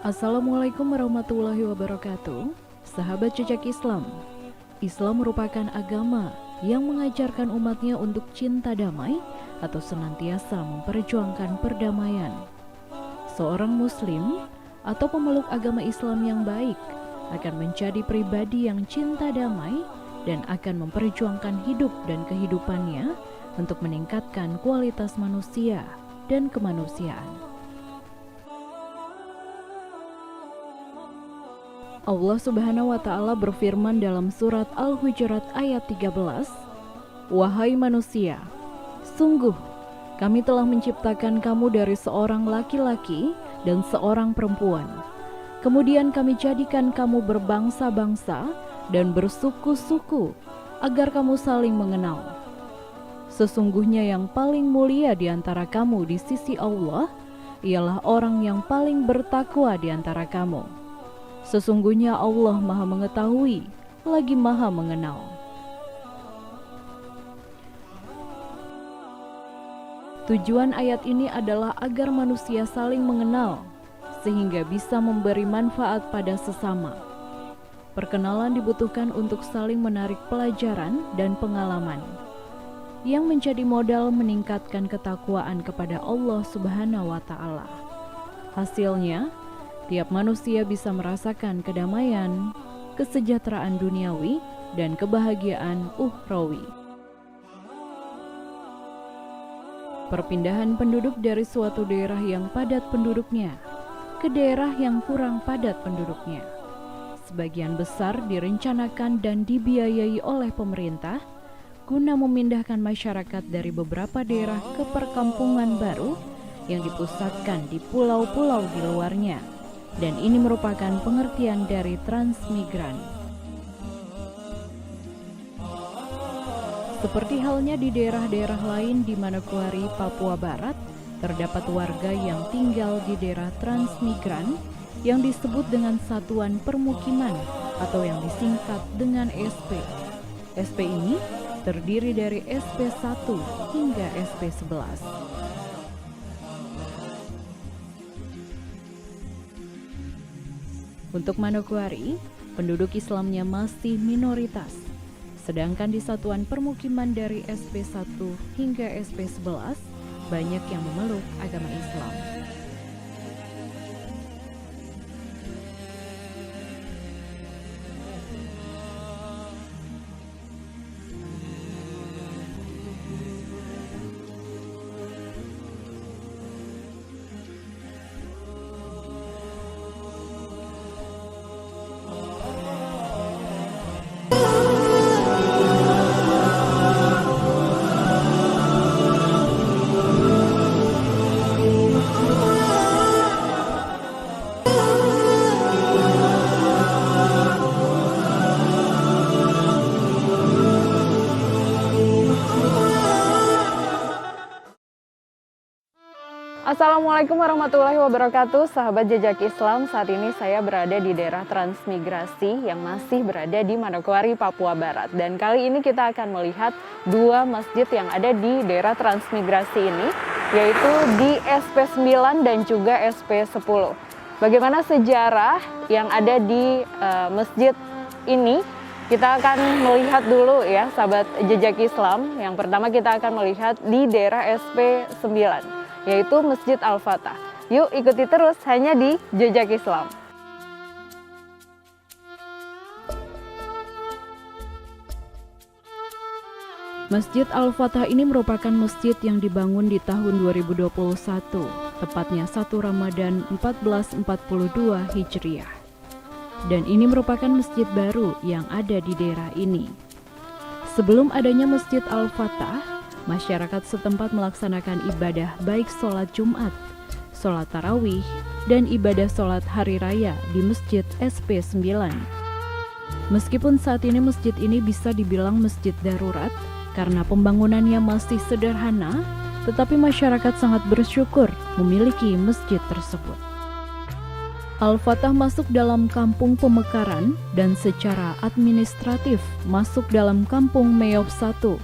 Assalamualaikum warahmatullahi wabarakatuh. Sahabat jejak Islam, Islam merupakan agama yang mengajarkan umatnya untuk cinta damai atau senantiasa memperjuangkan perdamaian. Seorang muslim atau pemeluk agama Islam yang baik akan menjadi pribadi yang cinta damai dan akan memperjuangkan hidup dan kehidupannya untuk meningkatkan kualitas manusia dan kemanusiaan. Allah Subhanahu wa Ta'ala berfirman dalam surat Al-Hujurat ayat 13, "Wahai manusia, sungguh kami telah menciptakan kamu dari seorang laki-laki dan seorang perempuan. Kemudian kami jadikan kamu berbangsa-bangsa dan bersuku-suku agar kamu saling mengenal. Sesungguhnya yang paling mulia di antara kamu di sisi Allah ialah orang yang paling bertakwa di antara kamu. Sesungguhnya Allah Maha Mengetahui lagi Maha Mengenal." Tujuan ayat ini adalah agar manusia saling mengenal sehingga bisa memberi manfaat pada sesama. Perkenalan dibutuhkan untuk saling menarik pelajaran dan pengalaman yang menjadi modal meningkatkan ketakwaan kepada Allah Subhanahu wa Ta'ala. Hasilnya, tiap manusia bisa merasakan kedamaian, kesejahteraan duniawi, dan kebahagiaan ukhrawi. Perpindahan penduduk dari suatu daerah yang padat penduduknya ke daerah yang kurang padat penduduknya sebagian besar direncanakan dan dibiayai oleh pemerintah guna memindahkan masyarakat dari beberapa daerah ke perkampungan baru yang dipusatkan di pulau-pulau di luarnya. Dan ini merupakan pengertian dari transmigran. Seperti halnya di daerah-daerah lain di Manokwari, Papua Barat, terdapat warga yang tinggal di daerah transmigran yang disebut dengan Satuan Permukiman atau yang disingkat dengan SP. SP ini terdiri dari SP1 hingga SP11. Untuk Manokwari, penduduk Islamnya masih minoritas, sedangkan di satuan permukiman dari SP1 hingga SP11 banyak yang memeluk agama Islam. Assalamualaikum warahmatullahi wabarakatuh, sahabat jejak Islam. Saat ini saya berada di daerah transmigrasi yang masih berada di Manokwari, Papua Barat. Dan kali ini kita akan melihat dua masjid yang ada di daerah transmigrasi ini, yaitu di SP9 dan juga SP10. Bagaimana sejarah yang ada di masjid ini? Kita akan melihat dulu ya, sahabat jejak Islam. Yang pertama kita akan melihat di daerah SP9. Yaitu Masjid Al-Fatah. Yuk ikuti terus hanya di Jejak Islam. Masjid Al-Fatah ini merupakan masjid yang dibangun di tahun 2021, tepatnya 1 Ramadan 1442 Hijriah. Dan ini merupakan masjid baru yang ada di daerah ini. Sebelum adanya Masjid Al-Fatah, masyarakat setempat melaksanakan ibadah baik sholat Jumat, sholat tarawih, dan ibadah sholat hari raya di Masjid SP9. Meskipun saat ini masjid ini bisa dibilang masjid darurat karena pembangunannya masih sederhana, tetapi masyarakat sangat bersyukur memiliki masjid tersebut. Al-Fatah masuk dalam kampung pemekaran dan secara administratif masuk dalam kampung Meob 1.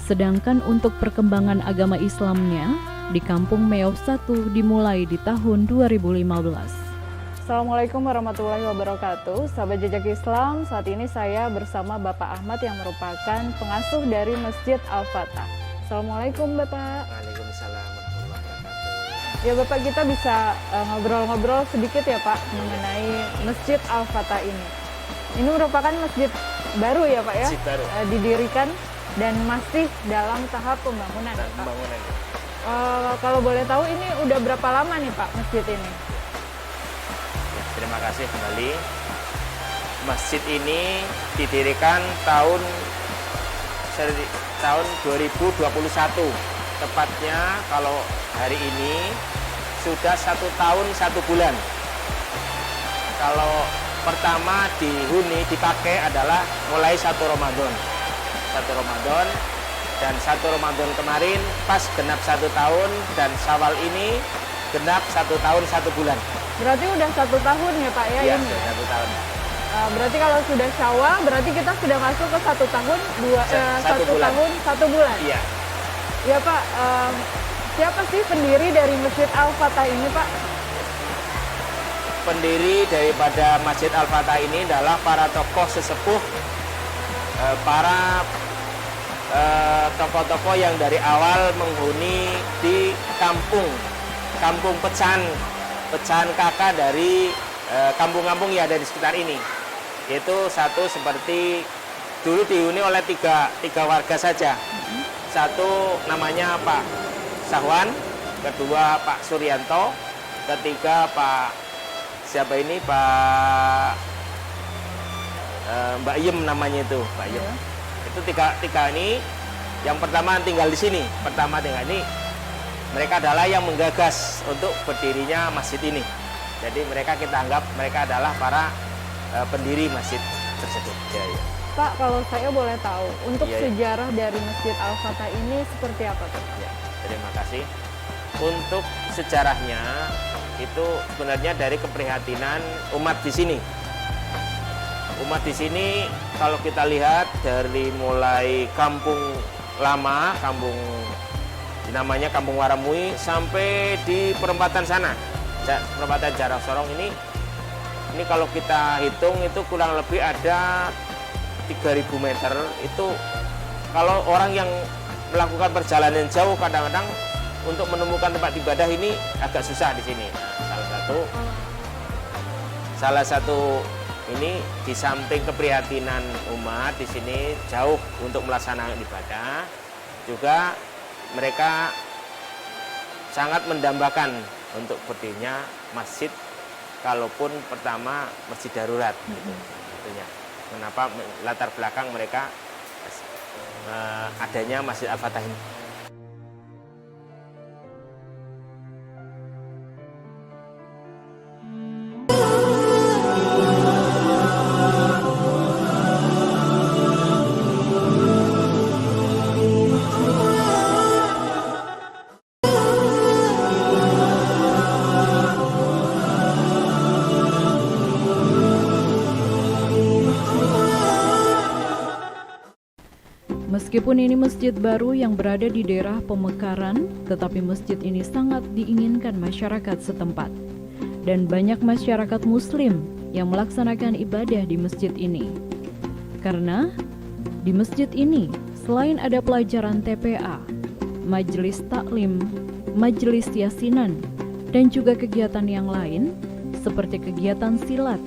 Sedangkan untuk perkembangan agama Islamnya, di Kampung Meow 1 dimulai di tahun 2015. Assalamualaikum warahmatullahi wabarakatuh. Sahabat Jejak Islam, saat ini saya bersama Bapak Ahmad yang merupakan pengasuh dari Masjid Al-Fatah. Assalamualaikum Bapak. Waalaikumsalam warahmatullahi wabarakatuh. Ya Bapak, kita bisa ngobrol-ngobrol sedikit ya Pak mengenai Masjid Al-Fatah ini. Ini merupakan masjid baru ya Pak ya? Masjid baru. Didirikan dan masih dalam tahap pembangunan ya, Pak. Pembangunan. Kalau boleh tahu ini udah berapa lama nih Pak masjid ini? Ya, terima kasih kembali. Masjid ini didirikan tahun 2021. Tepatnya kalau hari ini sudah 1 tahun 1 bulan. Kalau pertama dihuni dipakai adalah mulai 1 Ramadan. 1 Ramadan dan 1 Ramadan kemarin pas genap 1 tahun dan Syawal ini genap 1 tahun 1 bulan. Berarti udah 1 tahun ya Pak ya, Iya, ini ya? 1 tahun. Berarti kalau sudah Syawal berarti kita sudah masuk ke 1 tahun 1 bulan. tahun 1 bulan. Iya. Ya Pak, siapa sih pendiri dari Masjid Al-Fatah ini Pak? Pendiri daripada Masjid Al-Fatah ini adalah para tokoh sesepuh, para tokoh-tokoh yang dari awal menghuni di kampung pecahan kakak dari kampung-kampung yang ada di sekitar ini. Yaitu satu seperti dulu dihuni oleh tiga warga saja. Satu namanya Pak Sahwan, kedua Pak Suryanto, ketiga siapa ini Mbak Yem namanya itu, Mbak Yem. Itu tiga ini yang pertama tinggal di sini. Pertama tinggal ini, mereka adalah yang menggagas untuk berdirinya masjid ini. Jadi kita anggap mereka adalah para pendiri masjid tersebut. Ya, ya. Pak, kalau saya boleh tahu, untuk Iya, iya. sejarah dari Masjid Al-Fatah ini seperti apa Pak? Ya, terima kasih. Untuk sejarahnya itu sebenarnya dari keprihatinan umat di sini. Umat di sini kalau kita lihat dari mulai kampung lama, namanya Kampung Waramui sampai di perempatan sana, perempatan Jarak Sorong ini kalau kita hitung itu kurang lebih ada 3.000 meter. Itu kalau orang yang melakukan perjalanan jauh kadang-kadang untuk menemukan tempat ibadah ini agak susah di sini. Nah, salah satu ini di samping keprihatinan umat di sini jauh untuk melaksanakan ibadah, juga mereka sangat mendambakan untuk berdirinya masjid, kalaupun pertama masjid darurat. Gitu, tentunya. Kenapa latar belakang mereka adanya Masjid Al-Fatah ini? Meskipun ini masjid baru yang berada di daerah pemekaran, tetapi masjid ini sangat diinginkan masyarakat setempat. Dan banyak masyarakat muslim yang melaksanakan ibadah di masjid ini. Karena di masjid ini selain ada pelajaran TPA, majelis taklim, majelis yasinan, dan juga kegiatan yang lain seperti kegiatan silat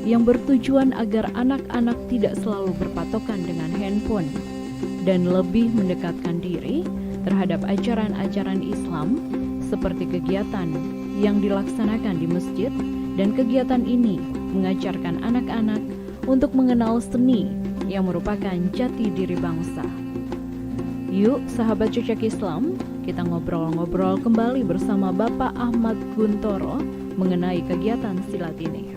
yang bertujuan agar anak-anak tidak selalu berpatokan dengan handphone dan lebih mendekatkan diri terhadap ajaran-ajaran Islam seperti kegiatan yang dilaksanakan di masjid, dan kegiatan ini mengajarkan anak-anak untuk mengenal seni yang merupakan jati diri bangsa. Yuk sahabat Jejak Islam, kita ngobrol-ngobrol kembali bersama Bapak Ahmad Guntoro mengenai kegiatan silat ini.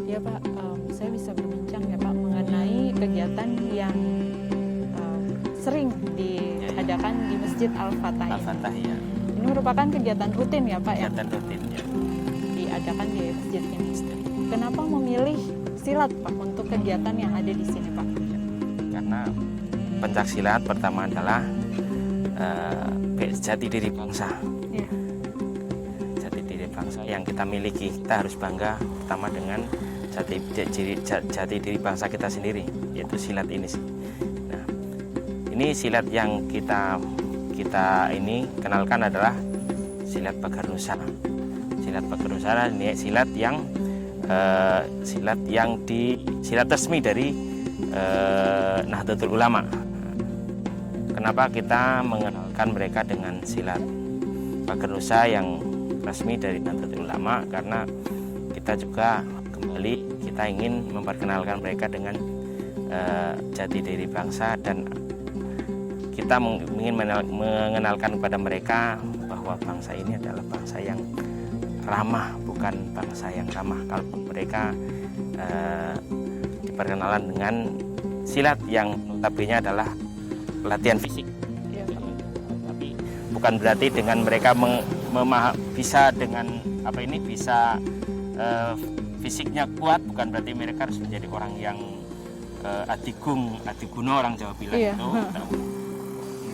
Ya Pak, saya bisa berbincang ya Pak mengenai kegiatan yang sering diadakan di Masjid Al-Fatah ini. Al-Fatah ya. Ini merupakan kegiatan rutin ya Pak Kegiatan rutin ya. diadakan di masjid ini. Kenapa memilih silat Pak untuk kegiatan yang ada di sini Pak? Karena pencaksilat pertama adalah jati diri bangsa. Iya. Jati diri bangsa yang kita miliki, kita harus bangga pertama dengan jati diri bangsa kita sendiri, yaitu silat ini. Nah, ini silat yang kita ini kenalkan adalah silat Pagar Nusa. Silat Pagar Nusa ini silat resmi dari Nahdlatul Ulama. Kenapa kita mengenalkan mereka dengan silat Pagar Nusa yang resmi dari Nahdlatul Ulama? Karena kita juga kembali kita ingin memperkenalkan mereka dengan jati diri bangsa, dan kita ingin mengenalkan kepada mereka bahwa bangsa ini adalah bangsa yang ramah, bukan bangsa yang ramah. Kalau mereka diperkenalan dengan silat yang notabene adalah pelatihan fisik, tapi bukan berarti dengan mereka bisa dengan fisiknya kuat, bukan berarti mereka harus menjadi orang yang adiguna orang Jawa bilang itu,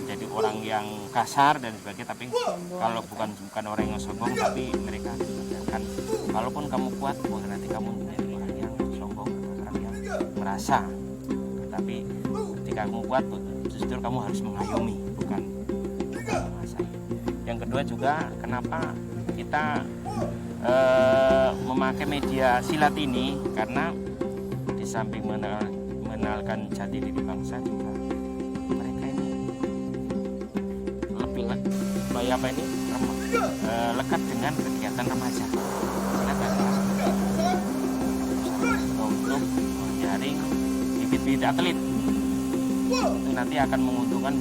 menjadi orang yang kasar dan sebagainya. Tapi kalau bukan orang yang sombong, tapi mereka akan, kalaupun kamu kuat bukan nanti kamu menjadi orang yang sombong, orang yang merasa. Tapi ketika kamu kuat, justru kamu harus mengayomi, bukan menguasai. Yang kedua juga, kenapa kita memakai media silat ini, karena di samping mengenalkan jati diri bangsa, juga mereka ini lebih lekat dengan kegiatan remaja. Silat adalah untuk menjaring bibit-bibit atlet. Itu nanti akan menguntungkan,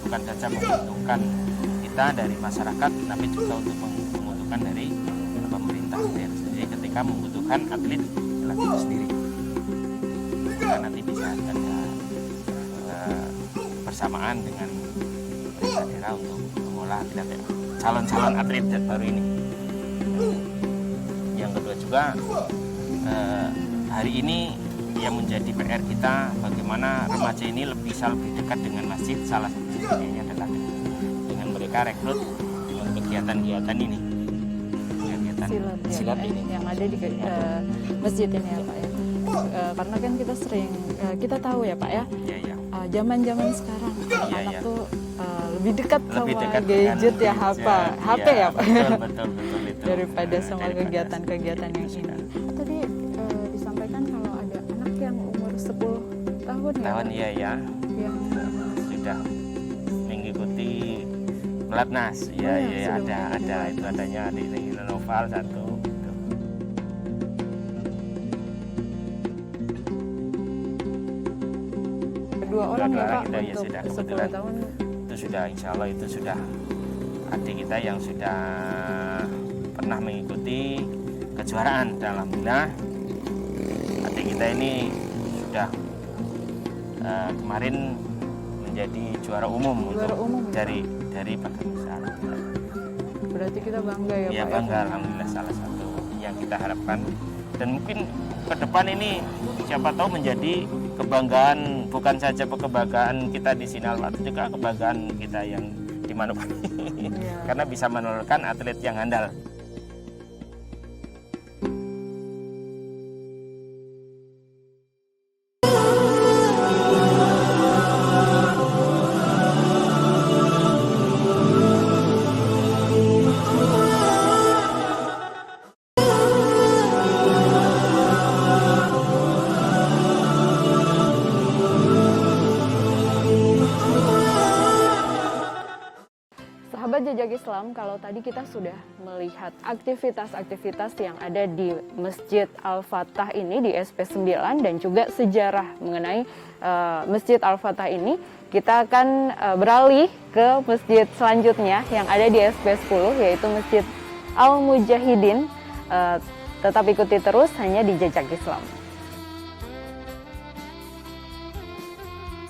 bukan saja menguntungkan kita dari masyarakat, tapi juga untuk menguntungkan dari pemerintah daerah sendiri ketika membutuhkan atlet itu sendiri. Kita nanti bisa ada bersamaan dengan pemerintah daerah untuk mengolah calon-calon atlet baru ini. Yang kedua juga, hari ini yang menjadi PR kita, bagaimana remaja ini bisa lebih dekat dengan masjid. Salah satunya adalah dengan mereka rekrut dengan kegiatan-kegiatan ini, silat ini yang ada di masjid ini ya Pak ya. Karena kan kita tahu ya Pak ya, zaman-zaman sekarang anak tuh lebih dekat sama gadget ya, HP ya Pak, betul itu. daripada sama kegiatan-kegiatan yang ini. Tadi disampaikan kalau ada anak yang umur 10 tahun ya, yang sudah mengikuti Pelatnas. Ada itu, adanya di Noval satu. Dua orang ya Pak, kita, untuk sudah 10 tahun. Itu sudah, insya Allah itu sudah adik kita yang sudah pernah mengikuti kejuaraan. Dan alhamdulillah adik kita ini sudah kemarin menjadi juara umum dari Pagar Nusa. Berarti kita bangga ya Pak. Ya bangga, alhamdulillah, salah satu yang kita harapkan. Dan mungkin ke depan ini siapa tahu menjadi kebanggaan, bukan saja kebanggaan kita di Sinal, tapi juga kebanggaan kita yang di Manokwari. Karena bisa menelurkan atlet yang handal. Sahabat Jejak Islam, kalau tadi kita sudah melihat aktivitas-aktivitas yang ada di Masjid Al-Fatah ini di SP9 dan juga sejarah mengenai Masjid Al-Fatah ini, kita akan beralih ke masjid selanjutnya yang ada di SP10, yaitu Masjid Al-Mujahidin. Tetap ikuti terus hanya di Jejak Islam.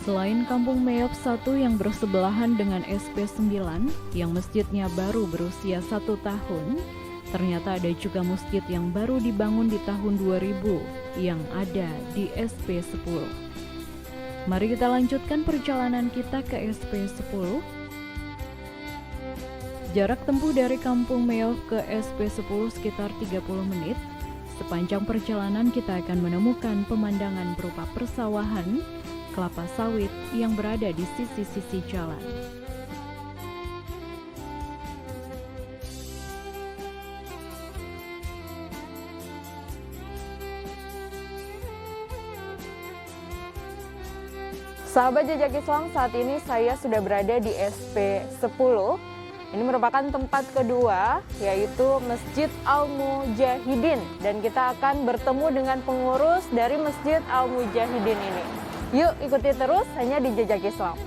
Selain Kampung Meop 1 yang bersebelahan dengan SP9 yang masjidnya baru berusia 1 tahun, ternyata ada juga masjid yang baru dibangun di tahun 2000 yang ada di SP10. Mari kita lanjutkan perjalanan kita ke SP10. Jarak tempuh dari Kampung Meoh ke SP10 sekitar 30 menit. Sepanjang perjalanan kita akan menemukan pemandangan berupa persawahan, kelapa sawit yang berada di sisi-sisi jalan. Sahabat Jejak Islam, saat ini saya sudah berada di SP10. Ini merupakan tempat kedua, yaitu Masjid Al-Mujahidin. Dan kita akan bertemu dengan pengurus dari Masjid Al-Mujahidin ini. Yuk ikuti terus hanya di Jejak Islam.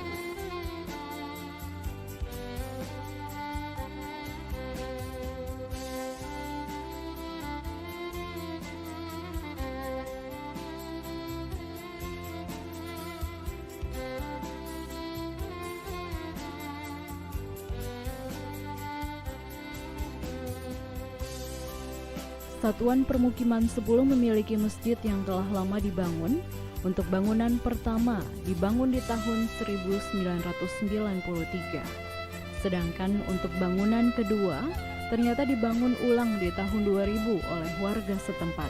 Satuan Permukiman 10 memiliki masjid yang telah lama dibangun. Untuk bangunan pertama dibangun di tahun 1993. Sedangkan untuk bangunan kedua ternyata dibangun ulang di tahun 2000 oleh warga setempat.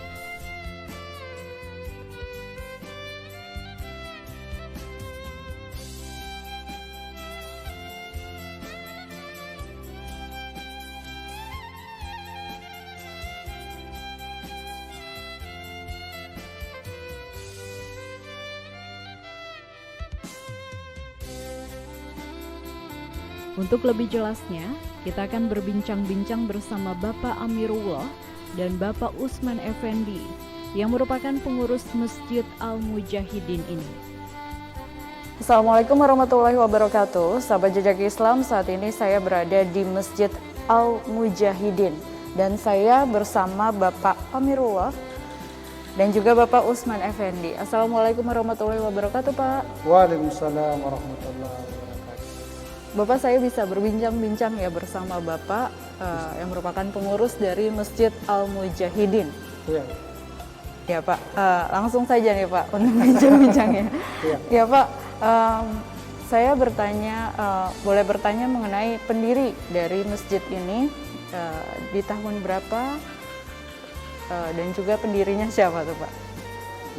Untuk lebih jelasnya, kita akan berbincang-bincang bersama Bapak Amirullah dan Bapak Usman Effendi yang merupakan pengurus Masjid Al-Mujahidin ini. Assalamualaikum warahmatullahi wabarakatuh. Sahabat Jejak Islam, saat ini saya berada di Masjid Al-Mujahidin dan saya bersama Bapak Amirullah dan juga Bapak Usman Effendi. Assalamualaikum warahmatullahi wabarakatuh, Pak. Waalaikumsalam warahmatullahi wabarakatuh. Bapak, saya bisa berbincang-bincang ya bersama Bapak yang merupakan pengurus dari Masjid Al-Mujahidin. Iya. Ya Pak, langsung saja nih Pak untuk bincang-bincangnya. Iya. Ya Pak, saya bertanya, boleh bertanya mengenai pendiri dari masjid ini di tahun berapa dan juga pendirinya siapa tuh Pak?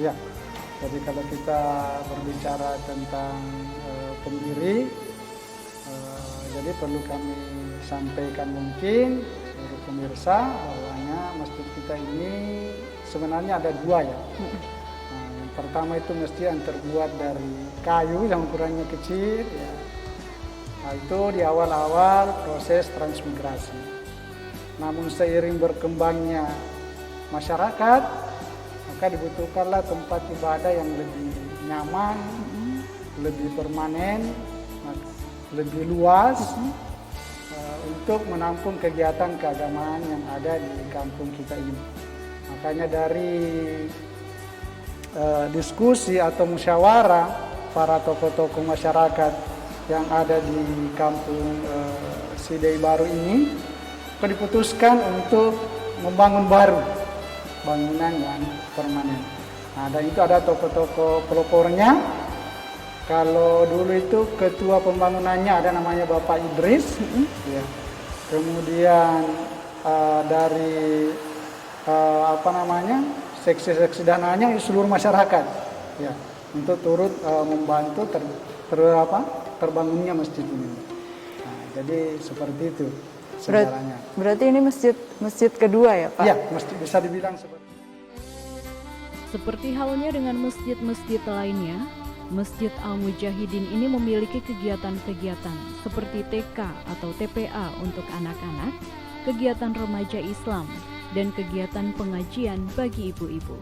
Iya. Jadi kalau kita berbicara tentang pendiri, jadi perlu kami sampaikan mungkin untuk pemirsa bahwanya masjid kita ini sebenarnya ada dua ya. Nah, yang pertama itu masjid yang terbuat dari kayu yang ukurannya kecil ya. Nah, itu di awal-awal proses transmigrasi. Namun seiring berkembangnya masyarakat, maka dibutuhkanlah tempat ibadah yang lebih nyaman, lebih permanen, lebih luas untuk menampung kegiatan keagamaan yang ada di kampung kita ini. Makanya dari diskusi atau musyawarah para tokoh-tokoh masyarakat yang ada di kampung Sidai Baru ini, diputuskan untuk membangun baru bangunan yang permanen. Nah, dan itu ada tokoh-tokoh pelopornya. Kalau dulu itu ketua pembangunannya ada namanya Bapak Idris, ya. Kemudian dari seksi-seksi dananya seluruh masyarakat, ya, untuk turut membantu terbangunnya masjid ini. Nah, jadi seperti itu sejarahnya. Berarti ini masjid kedua ya Pak? Iya, bisa dibilang seperti. Seperti halnya dengan masjid-masjid lainnya, Masjid Al-Mujahidin ini memiliki kegiatan-kegiatan seperti TK atau TPA untuk anak-anak, kegiatan remaja Islam, dan kegiatan pengajian bagi ibu-ibu.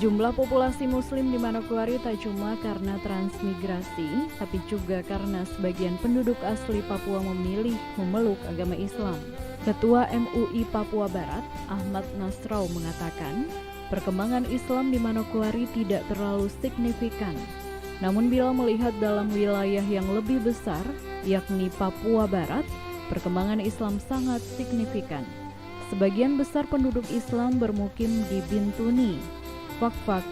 Jumlah populasi muslim di Manokwari tak cuma karena transmigrasi, tapi juga karena sebagian penduduk asli Papua memilih memeluk agama Islam. Ketua MUI Papua Barat, Ahmad Nasrau mengatakan, perkembangan Islam di Manokwari tidak terlalu signifikan. Namun bila melihat dalam wilayah yang lebih besar, yakni Papua Barat, perkembangan Islam sangat signifikan. Sebagian besar penduduk Islam bermukim di Bintuni, Fakfak,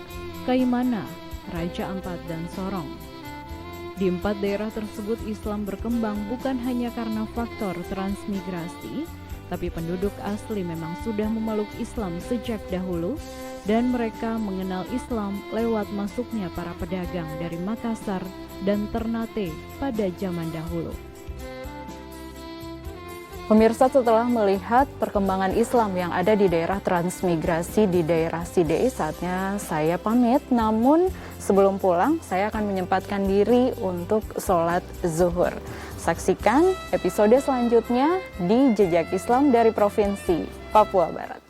Kaimana, Raja Ampat, dan Sorong. Di 4 daerah tersebut Islam berkembang bukan hanya karena faktor transmigrasi, tapi penduduk asli memang sudah memeluk Islam sejak dahulu dan mereka mengenal Islam lewat masuknya para pedagang dari Makassar dan Ternate pada zaman dahulu. Pemirsa, setelah melihat perkembangan Islam yang ada di daerah transmigrasi di daerah Sidei, saatnya saya pamit. Namun sebelum pulang, saya akan menyempatkan diri untuk sholat zuhur. Saksikan episode selanjutnya di Jejak Islam dari Provinsi Papua Barat.